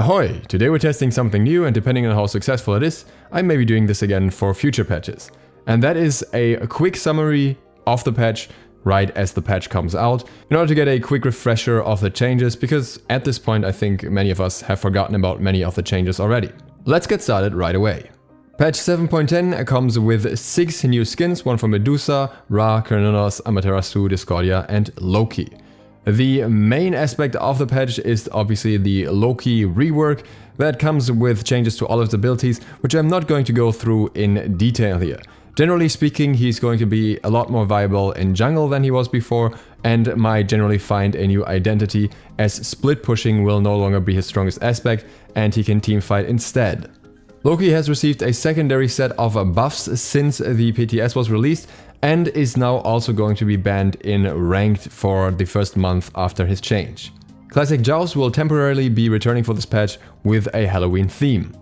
Ahoy! Today we're testing something new, and depending on how successful it is, I may be doing this again for future patches. And that is a quick summary of the patch right as the patch comes out, in order to get a quick refresher of the changes, because at this point I think many of us have forgotten about many of the changes already. Let's get started right away. Patch 7.10 comes with 6 new skins, one for Medusa, Ra, Carnunos, Amaterasu, Discordia and Loki. The main aspect of the patch is obviously the Loki rework that comes with changes to all of his abilities, which I'm not going to go through in detail here. Generally speaking, he's going to be a lot more viable in jungle than he was before, and might generally find a new identity, as split pushing will no longer be his strongest aspect and he can teamfight instead. Loki has received a secondary set of buffs since the PTS was released, and is now also going to be banned in Ranked for the first month after his change. Classic Joust will temporarily be returning for this patch with a Halloween theme.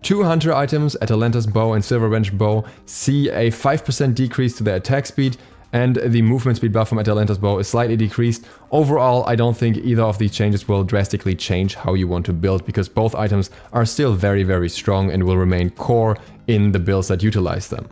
2 Hunter items, Atalanta's Bow and Silverbench Bow, see a 5% decrease to their attack speed, and the movement speed buff from Atalanta's Bow is slightly decreased. Overall, I don't think either of these changes will drastically change how you want to build, because both items are still very strong and will remain core in the builds that utilize them.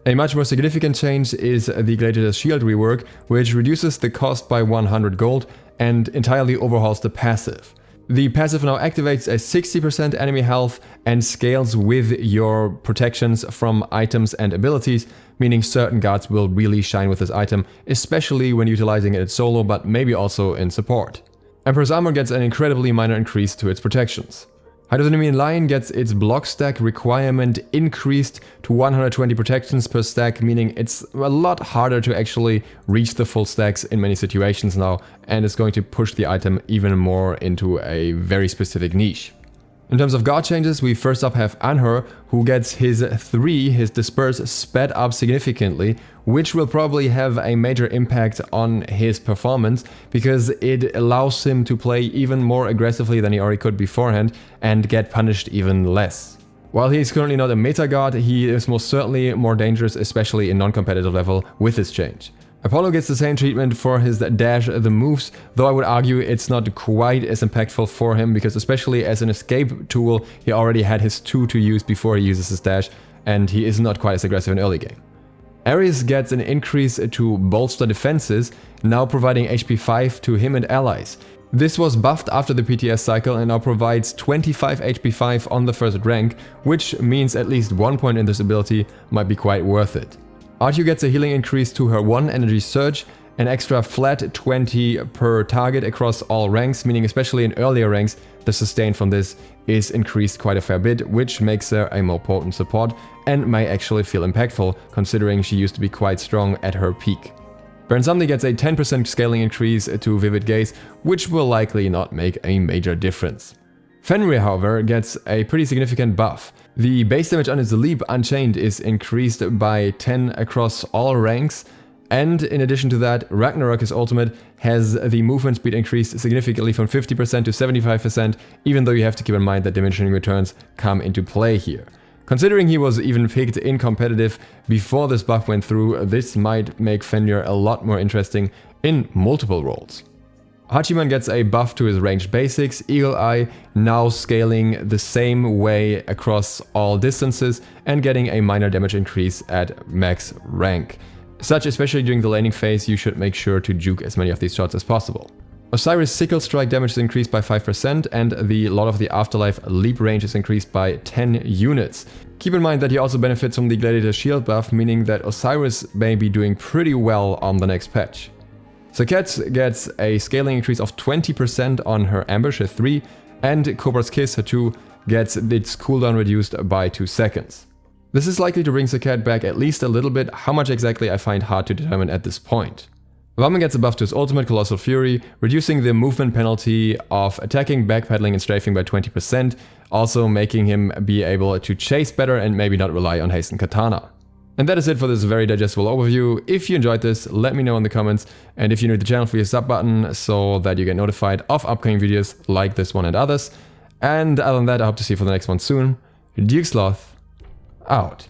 A much more significant change is the Gladiator Shield rework, which reduces the cost by 100 gold and entirely overhauls the passive. The passive now activates a 60% enemy health and scales with your protections from items and abilities, meaning certain guards will really shine with this item, especially when utilizing it solo, but maybe also in support. Emperor's Armor gets an incredibly minor increase to its protections. Hydrodynamian Lion gets its block stack requirement increased to 120 protections per stack, meaning it's a lot harder to actually reach the full stacks in many situations now, and it's going to push the item even more into a very specific niche. In terms of guard changes, we first up have Anhur, who gets his Disperse sped up significantly, which will probably have a major impact on his performance, because it allows him to play even more aggressively than he already could beforehand and get punished even less. While he is currently not a meta guard, he is most certainly more dangerous, especially in non-competitive level, with this change. Apollo gets the same treatment for his dash the moves, though I would argue it's not quite as impactful for him, because especially as an escape tool, he already had his 2 to use before he uses his dash, and he is not quite as aggressive in early game. Ares gets an increase to bolster defenses, now providing HP 5 to him and allies. This was buffed after the PTS cycle and now provides 25 HP 5 on the first rank, which means at least 1 point in this ability might be quite worth it. Artu gets a healing increase to her 1 energy surge, an extra flat 20 per target across all ranks, meaning especially in earlier ranks, the sustain from this is increased quite a fair bit, which makes her a more potent support and may actually feel impactful, considering she used to be quite strong at her peak. Baron Samedi gets a 10% scaling increase to Vivid Gaze, which will likely not make a major difference. Fenrir, however, gets a pretty significant buff. The base damage on his Leap Unchained is increased by 10 across all ranks, and in addition to that, Ragnarok, his ultimate, has the movement speed increased significantly from 50% to 75%, even though you have to keep in mind that diminishing returns come into play here. Considering he was even picked in competitive before this buff went through, this might make Fenrir a lot more interesting in multiple roles. Hachiman gets a buff to his ranged basics, Eagle Eye now scaling the same way across all distances and getting a minor damage increase at max rank. Such, especially during the laning phase, you should make sure to juke as many of these shots as possible. Osiris Sickle Strike damage is increased by 5% and the Lord of the Afterlife leap range is increased by 10 units. Keep in mind that he also benefits from the Gladiator Shield buff, meaning that Osiris may be doing pretty well on the next patch. Saket gets a scaling increase of 20% on her Ambush, her 3, and Cobra's Kiss, her 2, gets its cooldown reduced by 2 seconds. This is likely to bring Saket back at least a little bit, how much exactly I find hard to determine at this point. Vammen gets a buff to his ultimate, Colossal Fury, reducing the movement penalty of attacking, backpedaling and strafing by 20%, also making him be able to chase better and maybe not rely on Hasten Katana. And that is it for this very digestible overview. If you enjoyed this, let me know in the comments, and if you're new to the channel, hit the sub button so that you get notified of upcoming videos like this one and others. And other than that, I hope to see you for the next one soon. ZiSotto, out.